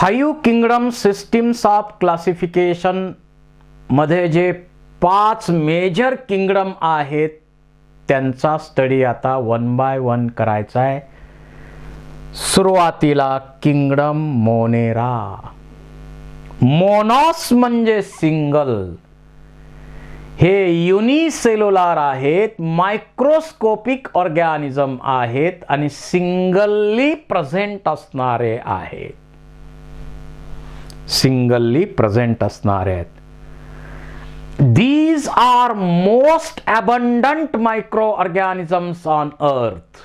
5 kingdom systems of classification मध्ये जे 5 major kingdom आहेत त्यांचा स्टडी आता 1 बाय 1 करायचा आहे. सुरुवातीला किंगडम मोनेरा. मोनॉस म्हणजे सिंगल. हे युनिसेल्युलर आहेत, मायक्रोस्कोपिक ऑर्गॅनिझम आहेत आणि सिंगल्ली प्रेझेंट असणारे आहेत. सिंगल्ली प्रेझेंट असणारे आहेत. These are most abundant microorganisms on earth.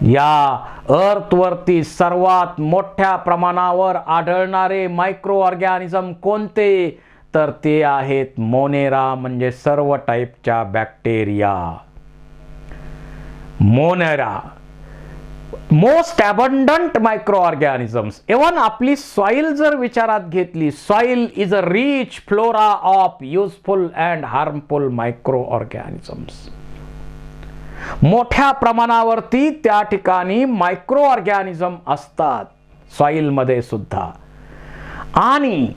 या अर्थ वरती सर्वात मोठ्या प्रमाणावर आढळणारे मायक्रो ऑर्गॅनिझम कोणते, तर ते आहेत मोनेरा म्हणजे सर्व टाईपच्या bacteria. Monera most abundant micro organisms. Even आपली सॉइल जर विचारात घेतली, soil is a rich flora of useful and harmful micro organisms. मोठ्या प्रमाणावरती त्या ठिकाणी मायक्रो ऑर्गॅनिझम असतात सॉइल मध्ये सुद्धा. आणि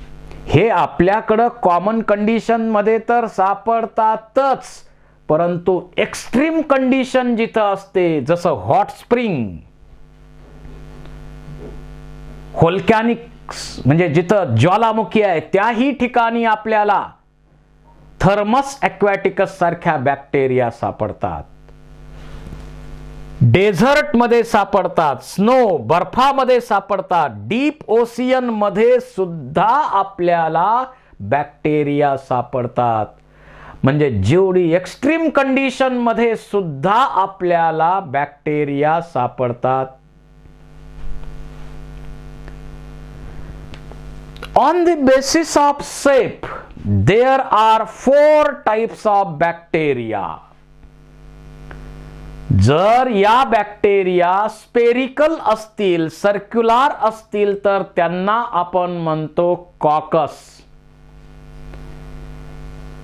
हे आपल्याकडं कॉमन कंडिशन मध्ये तर सापडतातच, परंतु एक्स्ट्रीम कंडिशन जिथं असते, जसं हॉट स्प्रिंग, व्होल्कॅनिक्स म्हणजे जिथं ज्वालामुखी आहे, त्याही ठिकाणी आपल्याला थर्मस ॲक्वॅटिकस सारख्या बॅक्टेरिया सापडतात. डेझर्ट मध्ये सापडतात, स्नो बर्फामध्ये सापडतात, डीप ओशियन मध्ये सुद्धा आपल्याला बॅक्टेरिया सापडतात. म्हणजे जेवढी एक्स्ट्रीम कंडिशन मध्ये सुद्धा आपल्याला बॅक्टेरिया सापडतात. On the basis of shape, there are 4 types of bacteria. जर या बॅक्टेरिया स्पेरिकल असतील, सर्क्युलर असतील, तर त्यांना आपण म्हणतो कॉकस.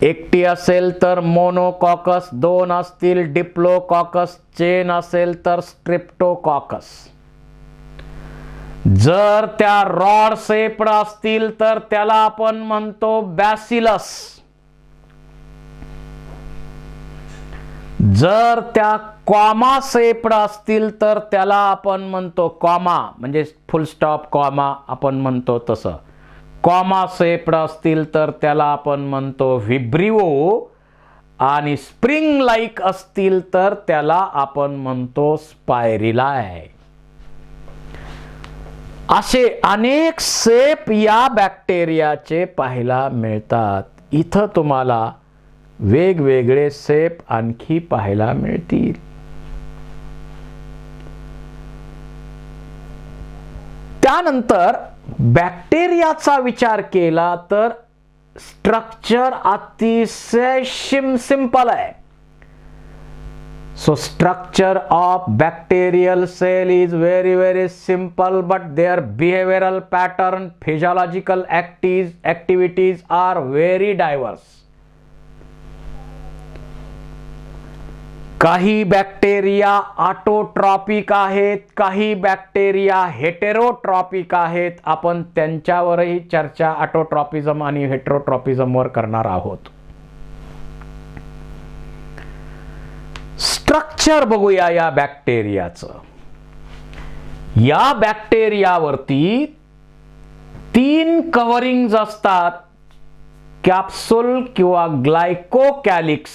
एकटी असेल तर मोनोकॉकस, 2 असतील डिप्लोकॉकस, चेन असेल तर स्ट्रेप्टोकॉकस. जर त्या रॉड शेप्ड असतील तर त्याला आपण म्हणतो बॅसिलस. जर त्या कॉमा शेप्ड असतील तर त्याला आपण म्हणतो कॉमा म्हणजे फुल स्टॉप कॉमा आपण म्हणतो तसं. कॉमा शेप्ड असतील तर त्याला आपण म्हणतो व्हिब्रिओ. आणि स्प्रिंग लाईक असतील तर त्याला आपण म्हणतो स्पायरिलाय. असे अनेक शेप या बॅक्टेरियाचे पाहायला मिळतात. इथं तुम्हाला वेगवेगळे शेप आणखी पाहायला मिळतील. त्यानंतर बॅक्टेरियाचा विचार केला तर स्ट्रक्चर अतिशय सिंपल आहे. So structure of bacterial cell is very simple, but their behavioral pattern, physiological activities are very diverse. काही बॅक्टेरिया ऑटोट्रॉपिक आहेत, काही बॅक्टेरिया हेटेरोट्रॉपिक आहेत. आपण त्यांच्यावरही चर्चा ऑटोट्रॉपिझम आणि हेटेरोट्रॉपिझम वर करणार आहोत. स्ट्रक्चर बघूया या बॅक्टेरियाचं. या बॅक्टेरियावरती 3 कव्हरिंग्ज असतात. कॅप्सूल किंवा ग्लायकोकॅलिक्स,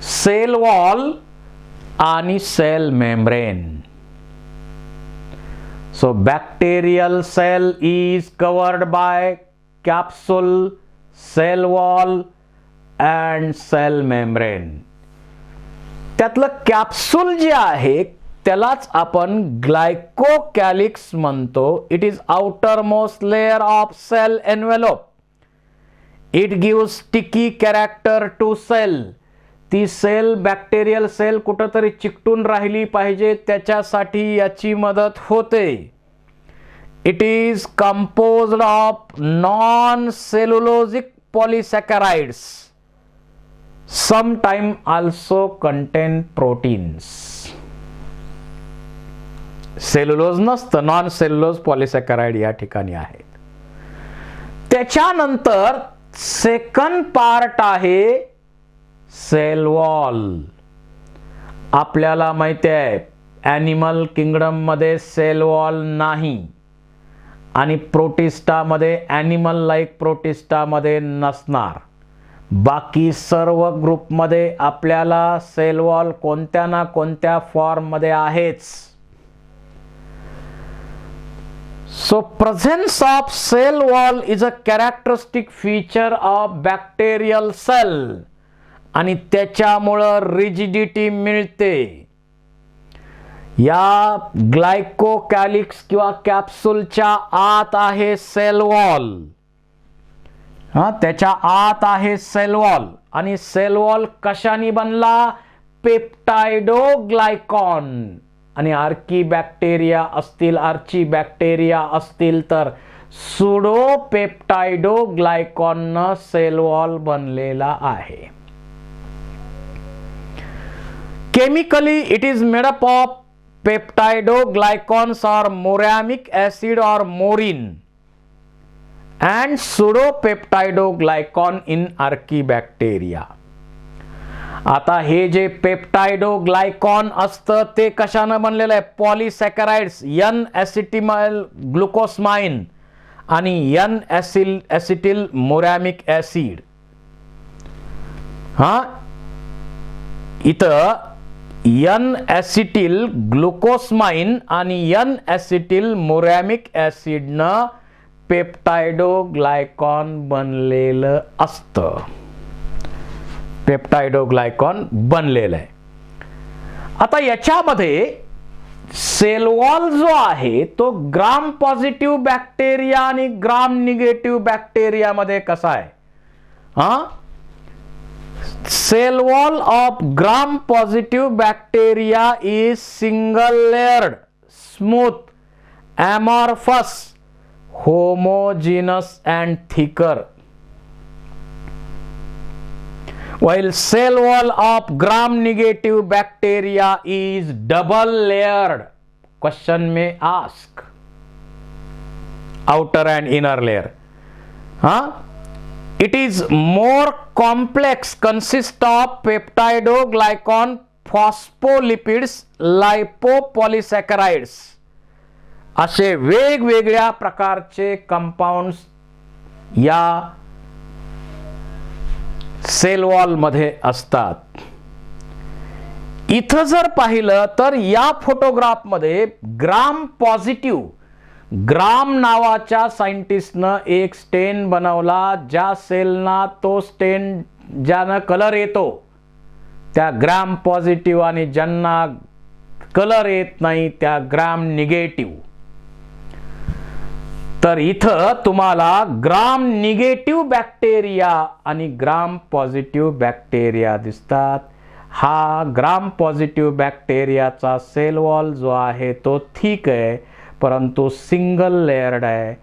सेल वॉल आणि cell membrane. So bacterial cell is covered by capsule, cell wall and cell membrane. त्यातलं कॅप्सूल जे आहे त्यालाच आपण ग्लायकोकॅलिक्स म्हणतो. It is outer most layer of cell envelope. It gives sticky character to cell. ती cell, bacterial cell कुठंतरी चिकटून राहिली पाहिजे त्याच्यासाठी याची मदत होते. It is composed of non cellulosic polysaccharides. Sometimes also contain proteins. Cellulose नसतं, नॉन सेल्युलोज पॉलिसॅकराइड या ठिकाणी आहेत. त्याच्यानंतर सेकंड पार्ट आहे सेल वॉल. आपल्याला माहिती आहे ॲनिमल किंगडम मध्ये सेल वॉल नाही आणि प्रोटिस्टामध्ये ॲनिमल लाईक प्रोटिस्टामध्ये नसणार. बाकी सर्व ग्रुपमध्ये आपल्याला सेल वॉल कोणत्या ना कोणत्या फॉर्ममध्ये आहेच. So presence of cell wall is a characteristic feature of bacterial cell आणि त्याच्यामुळं रिजिडिटी मिळते. या ग्लायकोकॅलिक्स किंवा कॅप्सूलच्या आत आहे सेल वॉल. त्याच्या आत आहे सेल वॉल आणि सेल वॉल कशाने बनला? पेप्टाइडोग्लायकॉन. आणि आर्ची बॅक्टेरिया असतील तर सुडो पेप्टाइडोग्लायकॉन सेल वॉल बनलेला आहे. Chemically it is made up of peptidoglycans और मोरॅमिक ऍसिड और मोरिन and pseudopeptidoglycan in archibacteria. आता हे जे पेप्टाइडोग्लायकॉन असतं ते कशानं बनलेलं आहे? पॉलिसॅकराइड्स N ॲसिटिल ग्लुकोसमाइन आणि N ॲसिटिल मोरॅमिक ऍसिड. इथं N ॲसिटिल ग्लुकोसमाइन आणि N ॲसिटिल मोरॅमिक ऍसिडनं पेप्टाइडोग्लायकॉन बनलेलं असतं. पेप्टाइडोग्लायकॉन बनलेलं आहे. आता याच्यामध्ये सेल वॉल जो आहे तो ग्राम पॉझिटिव्ह बॅक्टेरिया आणि ग्राम निगेटिव्ह बॅक्टेरिया मध्ये कसा आहे? Cell wall of gram positive bacteria is single layered, smooth, amorphous, homogeneous and thicker, while cell wall of gram negative bacteria is double layered. Question may ask, outer and inner layer. It is more complex, consists of peptidoglycan, phospholipids, lipopolysaccharides. असे वेगवेगळ्या प्रकारचे compounds या sale wall मध्ये असतात. इथं जर पाहिलं तर या फोटोग्राफ मध्ये ग्राम पॉझिटिव्ह, ग्राम नावाच्या सायंटिस्टनं एक स्टेन बनवला. ज्या सेलना तो स्टेन ज्यानं कलर येतो त्या ग्राम पॉझिटिव्ह आणि ज्यांना कलर येत नाही त्या ग्राम निगेटिव्ह. तर इथं तुम्हाला ग्राम निगेटिव्ह बॅक्टेरिया आणि ग्राम पॉझिटिव्ह बॅक्टेरिया दिसतात. हा ग्राम पॉझिटिव्ह बॅक्टेरियाचा सेल वॉल जो आहे तो थिक आहे परंतु सिंगल लेयर्ड आहे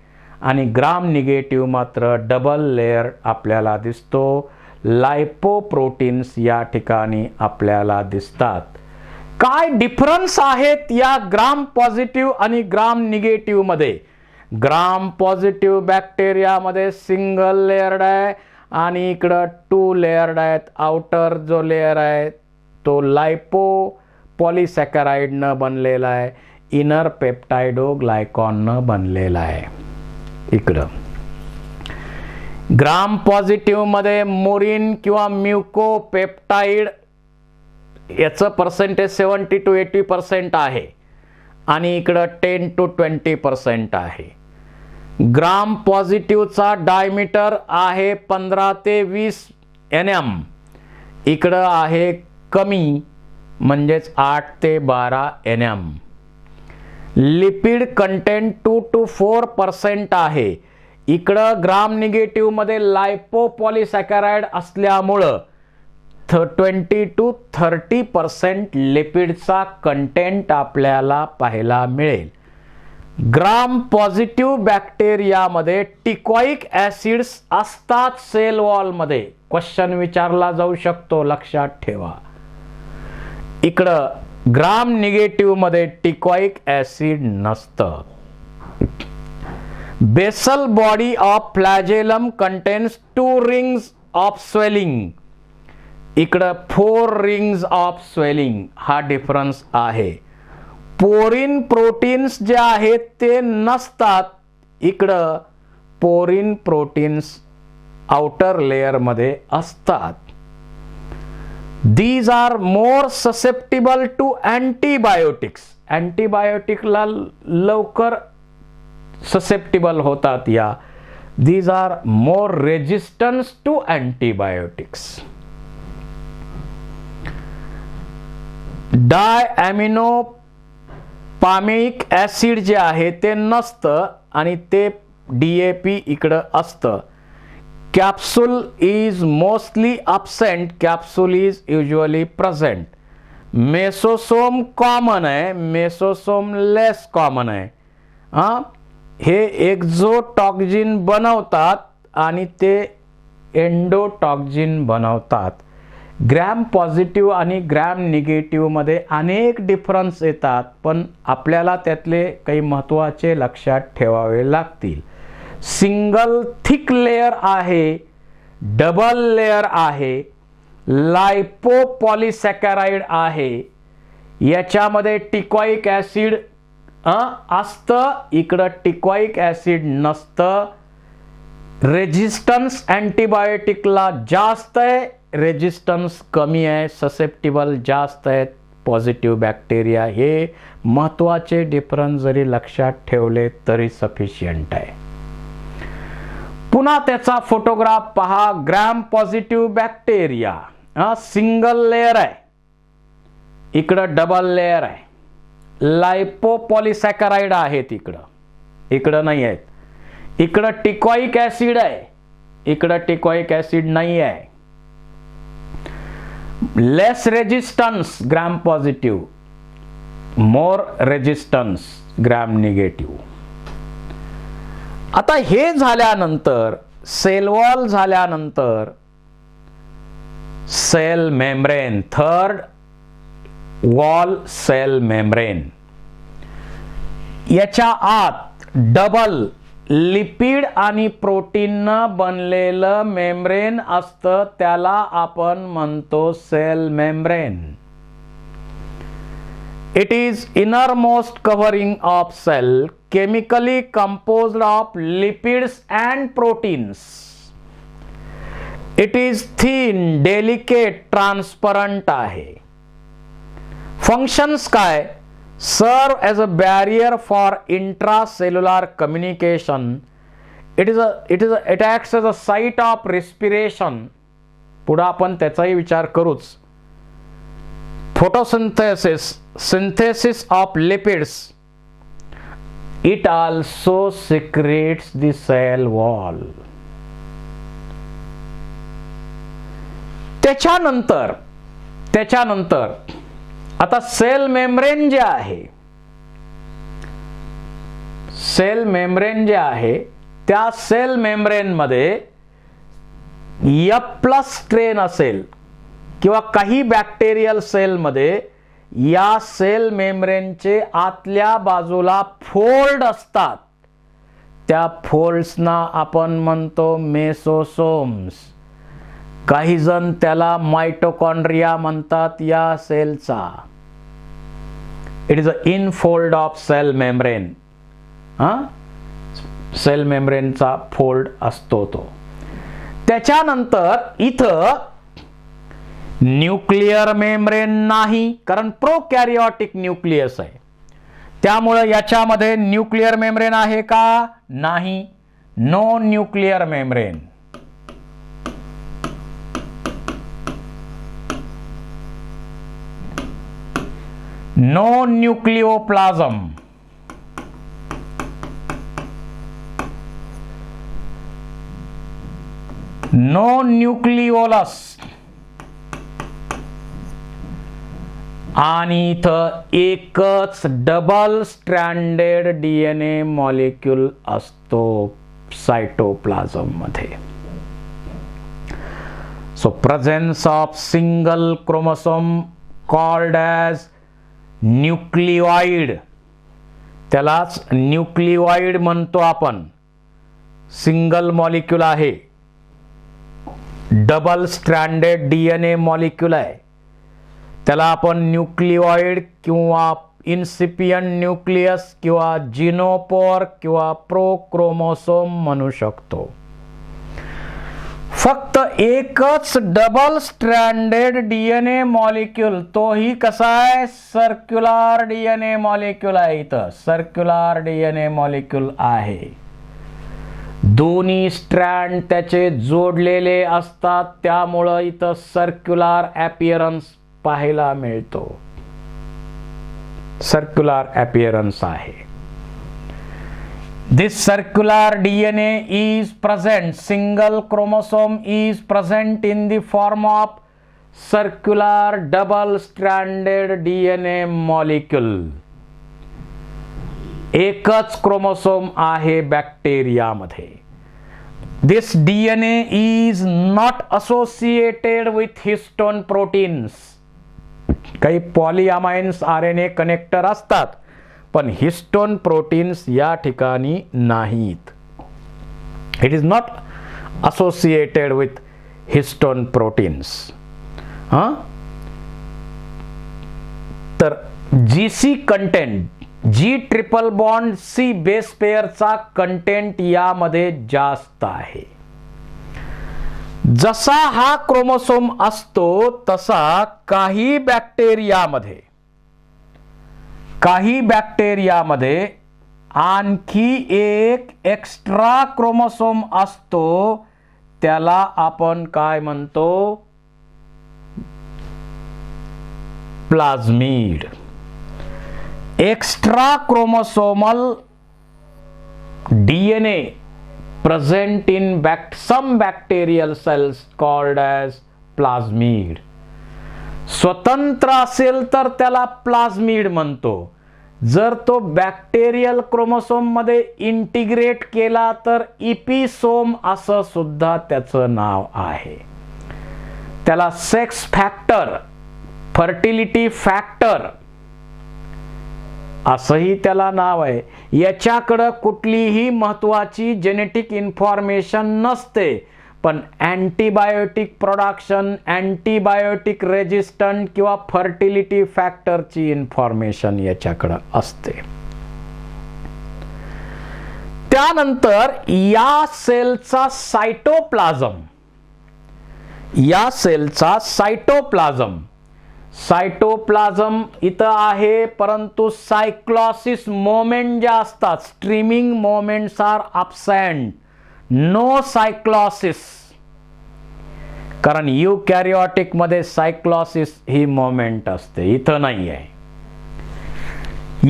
आणि ग्राम निगेटिव्ह मात्र डबल लेयर आपल्याला दिसतो. लायपोप्रोटीन्स या ठिकाणी आपल्याला दिसतात. काय डिफरन्स आहेत या ग्राम पॉझिटिव्ह आणि ग्राम निगेटिव्ह मध्ये? ग्राम पॉझिटिव्ह बॅक्टेरिया मध्ये सिंगल लेयर्ड आहे आणि इकडं 2 लेयर्ड आहेत. आउटर जो लेयर आहे तो लायपो पॉलिसॅकराइडनं बनलेला आहे, इनर पेप्टाइडोग्लायकॉननं बनलेला आहे. इकडं ग्राम पॉझिटिव्ह मध्ये मोरिन किंवा म्युकोपेप्टाइड याचं पर्सेंटेज 70 to 80% आहे आणि इकडं 10 to 20% आहे. ग्राम पॉझिटिव्हचा डायमीटर आहे 15 ते 20 nm. इकडं आहे कमी म्हणजेच 8 ते 12 nm. लिपिड कंटेंट 2 to 4% आहे. इकडं ग्राम निगेटिव्ह मध्ये लायपोपॉलिसॅकराइड असल्यामुळं 20 to 30% लिपिडचा कंटेंट आपल्याला पाहायला मिळेल. ग्राम पॉझिटिव्ह बॅक्टेरियामध्ये टिकॉइक ऍसिड्स असतात सेल वॉलमध्ये. क्वेश्चन विचारला जाऊ शकतो, लक्षात ठेवा. इकडं ग्राम निगेटिव्ह मध्ये टिकॉइक ऍसिड नसतं. Basal body of flagellum contains 2 rings of swelling. इकडं 4 रिंग्स ऑफ स्वेलिंग हा डिफरन्स आहे. पोरिन प्रोटीन्स जे आहेत ते नसतात. इकडं पोरिन प्रोटीन्स आउटर लेयर मध्ये असतात. These are more susceptible to antibiotics. अँटीबायोटिकला लवकर ससेप्टिबल होतात या. These are more resistance to antibiotics. Diaminopimelic acid जे आहे ते नसतं आणि ते DAP इकडं असतं. Capsule is mostly absent. Capsule is usually present. Mesosome common आहे, mesosome less common आहे. हे एक्झोटॉक्सिन बनवतात आणि ते एंडोटॉक्सिन बनवतात. ग्रॅम पॉझिटिव्ह आणि ग्रॅम निगेटिव्ह मध्ये अनेक डिफरन्स येतात, पण आपल्याला त्यातले काही महत्त्वाचे लक्षात ठेवावे लागतील. सिंगल थिक लेयर आहे, डबल लेयर आहे, लायपोपॉलिसॅकॅराइड आहे. याच्यामध्ये टिकॉइक ॲसिड असतं, इकडं टिकॉइक ॲसिड नसतं. रेजिस्टन्स अँटीबायोटिकला जास्त आहे, रेजिस्टन्स कमी आहे. ससेप्टिबल जास्त आहेत पॉझिटिव्ह बॅक्टेरिया. हे महत्त्वाचे डिफरन्स जरी लक्षात ठेवले तरी सफिशियंट आहे. पुन्हा त्याचा फोटोग्राफ पहा. Gram positive bacteria single layer आहे, इकडं डबल लेयर आहे. लायपोपॉलिसॅकराइड आहेत इकडं नाही आहेत. इकडं टिकॉइक ॲसिड आहे, इकडं टिकॉइक ॲसिड नाही आहे. Less resistance gram positive, more resistance gram negative. आता हे झाल्यानंतर सेल वॉल झाल्यानंतर cell membrane, third wall cell membrane. याच्या आत डबल लिपिड आणि प्रोटीननं बनलेलं मेम्ब्रेन असतं, त्याला आपण म्हणतो cell membrane. It is innermost covering of cell, chemically composed of lipids and proteins. It is thin, delicate, transparent आहे. Functions काय? Serve as a barrier for intracellular communication. It acts as a site of respiration. पुढे आपण त्याचाही विचार करूच. Photosynthesis, synthesis of lipids. It also secretes the cell wall. त्याच्यानंतर आता sale membrane जे आहे त्या सेल मेम्ब्रेन मध्ये F+ स्ट्रेन असेल किंवा काही बॅक्टेरियल सेल मध्ये या सेल मेम्ब्रेनचे आतल्या बाजूला फोल्ड असतात. त्या फोल्ड्सना आपण म्हणतो मेसोसोम्स. काही जण त्याला मायटोकॉन्ड्रिया म्हणतात या सेलचा. It is a infold of cell membrane. Cell मेम्ब्रेनचा फोल्ड असतो तो. त्याच्यानंतर इथं न्यूक्लिअर मेम्ब्रेन नाही, कारण प्रोकॅरियोटिक न्यूक्लियस आहे. त्यामुळे याच्यामध्ये न्यूक्लिअर मेम्ब्रेन आहे का? नाही. No nuclear membrane. No nucleoplasm. No nucleolus. आणि इथं एकच डबल स्ट्रँडेड DNA मॉलिक्यूल असतो सायटोप्लाझम मध्ये. So presence of single chromosome called as nucleoid, त्यालाच न्यूक्लिऑइड म्हणतो आपण. सिंगल मॉलिक्यूल आहे, डबल स्ट्रँडेड डीएनए मॉलिक्यूल आहे, त्याला आपण न्यूक्लिऑइड किंवा इन्सिपियंट न्यूक्लियस किंवा जिनोपोर किंवा प्रोक्रोमोसोम म्हणू शकतो. फक्त एकच डबल स्ट्रँडेड डीएनए मॉलिक्यूल, तोही कसा आहे, सर्क्युलर डीएनए मॉलिक्यूल आहे. इथं सर्क्युलर डीएनए मॉलिक्यूल आहे. दोन्ही स्ट्रँड त्याचे जोडलेले असतात, त्यामुळं इथं सर्क्युलर ॲपिअरन्स पाहायला मिळतो. सर्क्युलर ॲपिअरन्स आहे. This circular DNA is present, single chromosome is present in the form of circular double stranded DNA molecule. एकच क्रोमोसोम आहे बॅक्टेरियामध्ये. This DNA is not associated with histone proteins. काही पॉलीअमाइन्स RNA कनेक्टर असतात, पण histone proteins या ठिकाणी नाहीत. It is not associated with histone proteins. तर GC content, G triple bond C base पेअरचा कंटेंट यामध्ये जास्त आहे. जसा हा क्रोमोसोम असतो तसा काही बॅक्टेरियामध्ये आणखी एक एक्स्ट्रा क्रोमोसोम असतो, त्याला आपण काय म्हणतो, plasmid. Extra chromosomal DNA present in some bacterial cells called as plasmid. स्वतंत्र असेल तर त्याला प्लाझ्मिड म्हणतो. जर तो बॅक्टेरियल क्रोमोसोम मध्ये इंटिग्रेट केला तर इपिसोम असं सुद्धा त्याचं नाव आहे. त्याला सेक्स फॅक्टर, फर्टिलिटी फॅक्टर असंही त्याला नाव आहे. याच्याकडं कुठलीही महत्वाची जेनेटिक इन्फॉर्मेशन नसते, पण अँटीबायोटिक प्रोडक्शन, अँटीबायोटिक रेजिस्टंट किंवा फर्टिलिटी फॅक्टरची इन्फॉर्मेशन याच्याकडं असते. त्यानंतर या सेलचा सायटोप्लाझम इथं आहे, परंतु सायक्लॉसिस मोमेंट ज्या असतात, streaming moments are absent. No cyclosis, कारण युकॅरियोटिक मध्ये सायक्लॉसिस ही मोमेंट असते, इथं नाही आहे.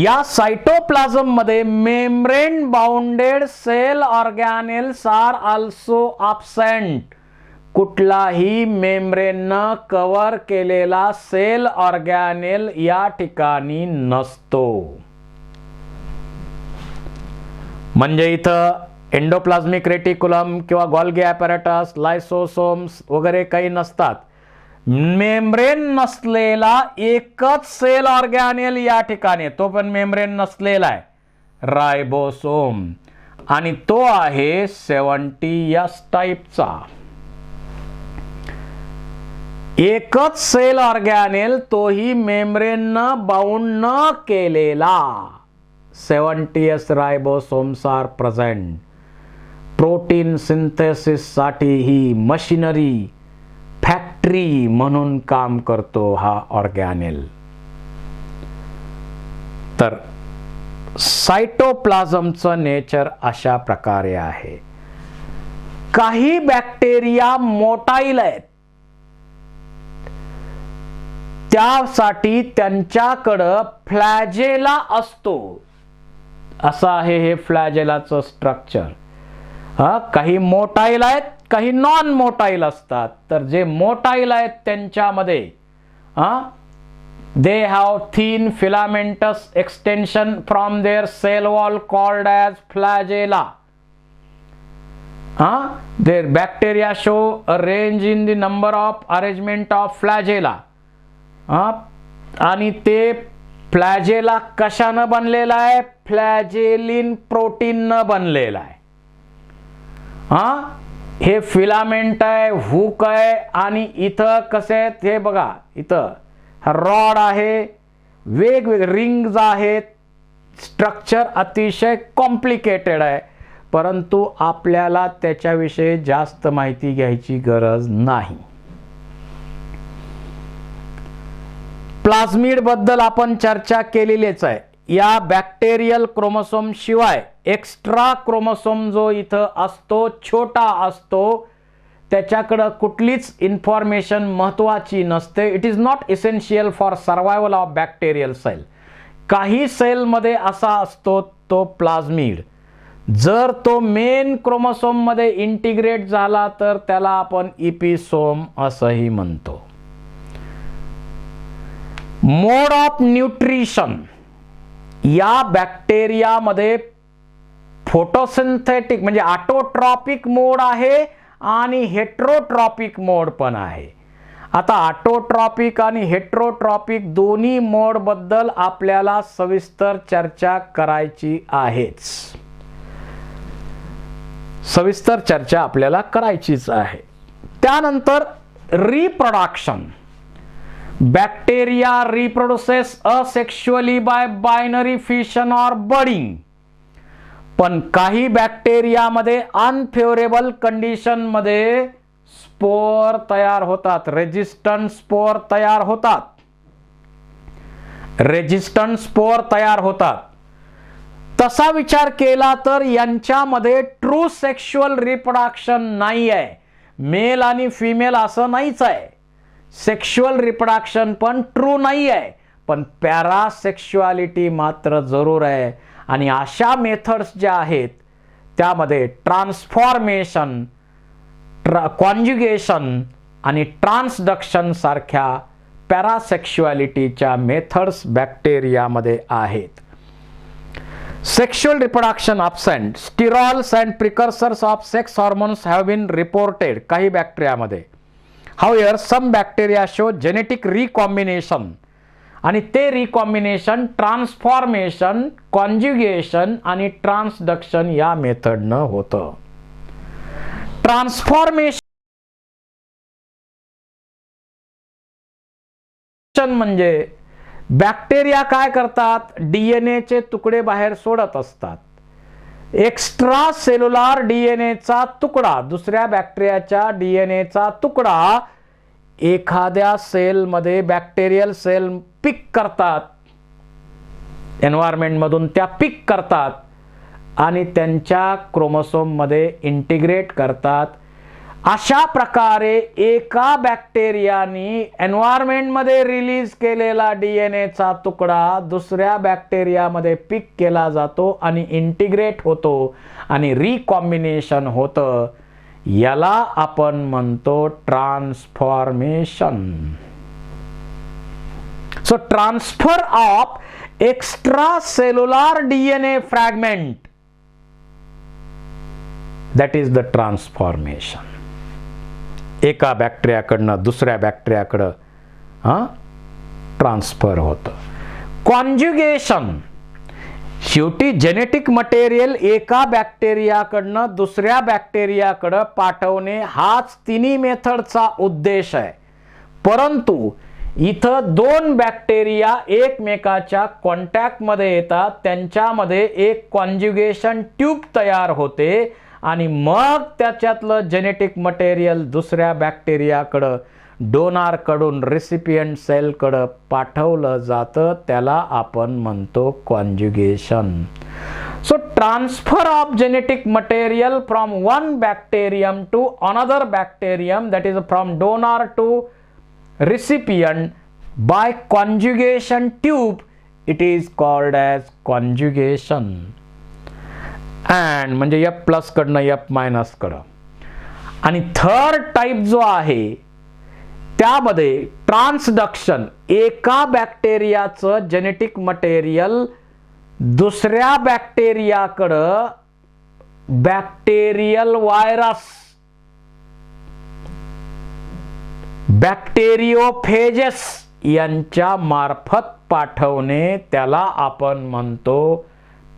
या सायटोप्लाझम मध्ये membrane bounded cell organelles are also absent. कुठलाही मेम्ब्रेननं कव्हर केलेला सेल ऑर्गॅनेल या ठिकाणी नसतो. म्हणजे इथं एंडोप्लाझ्मिक रेटिक्युलम किंवा गॉल्गी ॲपॅरेटस, लायसोसोम्स वगैरे काही नसतात. मेम्ब्रेन नसलेला एकच सेल ऑर्गॅनेल या ठिकाणी, तो पण मेम्ब्रेन नसलेला आहे, रायबोसोम, आणि तो आहे 70S टाईपचा. एकच सेल ऑर्गॅनेल, तोही मेम्ब्रेननं बाउंड न केलेला. 70S ribosomes are present. Protein synthesis साठी ही मशिनरी, फॅक्टरी म्हणून काम करतो हा ऑर्गॅनेल. तर सायटोप्लाझमचं नेचर अशा प्रकारे आहे. काही बॅक्टेरिया मोटाईल आहेत, त्यासाठी त्यांच्याकडं फ्लॅजेला असतो. असं आहे हे फ्लॅजेलाचं स्ट्रक्चर. काही मोटाईल आहेत, काही नॉन मोटाईल असतात. तर जे मोटाईल आहेत त्यांच्यामध्ये they have thin filamentous extension from their cell wall called as flagella. There bacteria show a range in the number of arrangement of flagella. आणि ते फ्लॅजेला कशानं बनलेला आहे? फ्लॅजेलिन प्रोटीननं बनलेला आहे. हे फिलामेंट आहे, हुक आहे, आणि इथं कसे आहेत हे बघा. इथं रॉड आहे, वेगवेगळे रिंग्स आहेत. स्ट्रक्चर अतिशय कॉम्प्लिकेटेड आहे, परंतु आपल्याला त्याच्याविषयी जास्त माहिती घ्यायची गरज नाही. प्लाझ्मिड बद्दल आपण चर्चा केलेलीच आहे. या बॅक्टेरियल क्रोमोसोम शिवाय एक्स्ट्रा क्रोमोसोम जो इथं असतो, छोटा असतो, त्याच्याकडे कुठलीच इन्फॉर्मेशन महत्त्वाची नसते. It is not essential for survival of bacterial cell. काही सेलमध्ये असा असतो तो प्लाझ्मिड. जर तो मेन क्रोमोसोम मध्ये इंटिग्रेट झाला तर त्याला आपण इपिसोम असंही म्हणतो. मोड ऑफ न्यूट्रिशन. या बॅक्टेरियामध्ये फोटोसिंथेटिक म्हणजे ऑटोट्रॉपिक मोड आहे आणि हेट्रोट्रॉपिक मोड पण आहे. आता ऑटोट्रॉपिक आणि हेट्रोट्रॉपिक दोन्ही मोड बद्दल आपल्याला सविस्तर चर्चा करायची आहेच. सविस्तर चर्चा आपल्याला करायचीच आहे. त्यानंतर reproduction. Bacteria reproduces asexually by binary fission or budding. पण काही बॅक्टेरियामध्ये अनफेवरेबल कंडिशन मध्ये स्पोर तयार होतात, रेजिस्टंट स्पोर तयार होतात. रेजिस्टंट स्पोर तयार होतात. तसा विचार केला तर यांच्यामध्ये ट्रू सेक्शुअल रिप्रोडक्शन नाही आहे. मेल आणि फिमेल असं नाहीच आहे. सेक्शुअल रिप्रोडक्शन पण ट्रू नाही आहे, पण पॅरासेक्शुअलिटी मात्र जरूर आहे. आणि अशा मेथड्स ज्या आहेत त्यामध्ये ट्रान्सफॉर्मेशन, कॉन्जुगेशन आणि ट्रान्सडक्शन सारख्या पॅरासेक्शुअलिटीच्या मेथड्स बॅक्टेरियामध्ये आहेत. Sexual reproduction absent. Sterols and precursors of sex hormones have been reported काही बॅक्टेरियामध्ये. However, some bacteria show genetic recombination. आणि ते रिकॉम्बिनेशन ट्रान्सफॉर्मेशन, कॉन्जुगेशन आणि ट्रान्सडक्शन या मेथडनं होतं. ट्रान्सफॉर्मेशन म्हणजे बॅक्टेरिया काय करतात? डीएनएचे तुकडे बाहेर सोडत असतात. एक्स्ट्रा सेल्युलर डीएनएचा तुकडा, दुसऱ्या बॅक्टेरियाच्या डीएनएचा तुकडा एखाद्या सेलमध्ये बॅक्टेरियल सेल पिक करतात. एन्व्हायरमेंट मधून त्या पिक करतात आणि त्यांच्या क्रोमोसोम मध्ये इंटिग्रेट करतात. अशा प्रकारे एका बॅक्टेरियानी एन्व्हायरमेंट मध्ये रिलीज केलेला डीएनएचा तुकडा दुसऱ्या बॅक्टेरियामध्ये पिक केला जातो आणि इंटिग्रेट होतो आणि रिकॉम्बिनेशन होतं. याला आपण म्हणतो transformation. So transfer of extra cellular DNA fragment, that is the transformation. एका बॅक्टेरियाकडनं दुसऱ्या बॅक्टेरियाकडं ट्रान्सफर होतं. कॉन्जुगेशन. शेवटी जेनेटिक मटेरियल एका बॅक्टेरियाकडनं दुसऱ्या बॅक्टेरियाकडं पाठवणे हाच तिन्ही मेथडचा उद्देश आहे. परंतु इथं दोन बॅक्टेरिया एकमेकाच्या कॉन्टॅक्टमध्ये येतात, त्यांच्यामध्ये एक कॉन्जुगेशन ट्यूब तयार होते आणि मग त्याच्यातलं जेनेटिक मटेरियल दुसऱ्या बॅक्टेरियाकडं डोनारकडून रेसिपियंट सेलकडं पाठवलं जातं. त्याला आपण म्हणतो conjugation. So transfer of genetic material from one bacterium to another bacterium, that is from donor to recipient by conjugation tube, it is called as conjugation. and म्हणजे F प्लस कडनं F minus कडं. आणि third type जो आहे त्यामध्ये ट्रान्सडक्शन. एका बॅक्टेरियाचं genetic material दुसऱ्या बॅक्टेरियाकडं bacterial virus, बॅक्टेरियोफेजेस यांच्या मार्फत पाठवणे त्याला आपण म्हणतो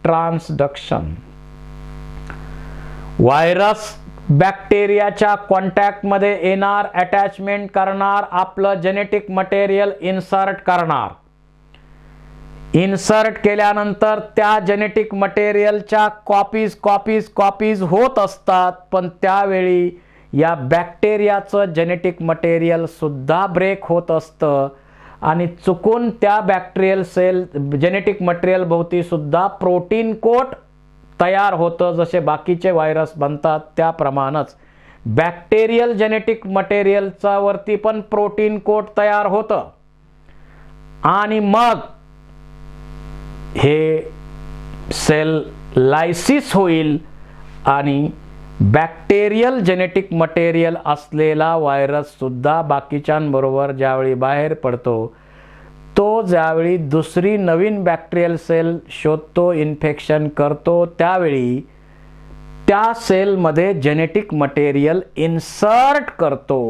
ट्रान्सडक्शन. व्हायरस बॅक्टेरियाच्या कॉन्टॅक्टमध्ये येणार, अटॅचमेंट करणार, आपलं जेनेटिक मटेरियल इन्सर्ट करणार. इन्सर्ट केल्यानंतर त्या जेनेटिक मटेरियलच्या कॉपीज होत असतात, पण त्यावेळी या बॅक्टेरियाचं जेनेटिक मटेरियल सुद्धा ब्रेक होत असतं आणि चुकून त्या बॅक्टेरियल सेल जेनेटिक मटेरियल भोवती सुद्धा प्रोटीन कोट तयार होतं. जसे बाकीचे व्हायरस बनतात त्याप्रमाणेच बॅक्टेरियल जेनेटिक मटेरियलचा वरती पण प्रोटीन कोट तयार होतं आणि मग हे सेल लायसिस होईल आणि बॅक्टेरियल जेनेटिक मटेरियल असलेला व्हायरस सुद्धा बाकीच्यांबरोबर ज्यावेळी बाहेर पडतो, तो ज्यावेळी दुसरी नवीन बॅक्टेरियल सेल शोधतो, इन्फेक्शन करतो, त्यावेळी त्या सेलमध्ये जेनेटिक मटेरियल इन्सर्ट करतो.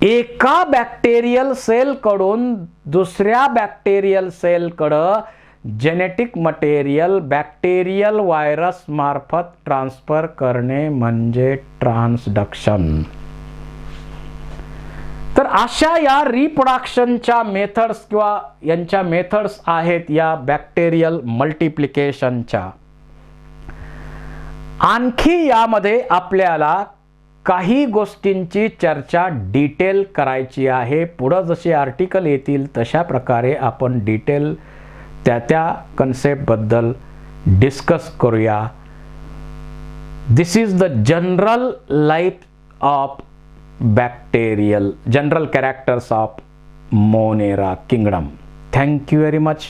एका बॅक्टेरियल सेलकडून दुसऱ्या बॅक्टेरियल सेलकडं जेनेटिक मटेरियल बॅक्टेरियल व्हायरस मार्फत ट्रान्सफर करणे म्हणजे ट्रान्सडक्शन. तर अशा या रिप्रोडक्शनच्या मेथड्स किंवा यांच्या मेथड्स आहेत या बॅक्टेरियल मल्टिप्लिकेशनच्या. आणखी यामध्ये आपल्याला काही गोष्टींची चर्चा डिटेल करायची आहे. पुढं जसे आर्टिकल येतील तशा प्रकारे आपण डिटेल त्या कन्सेप्टबद्दल डिस्कस करूया. This is the general life of bacterial general characters of Monera kingdom. Thank you very much.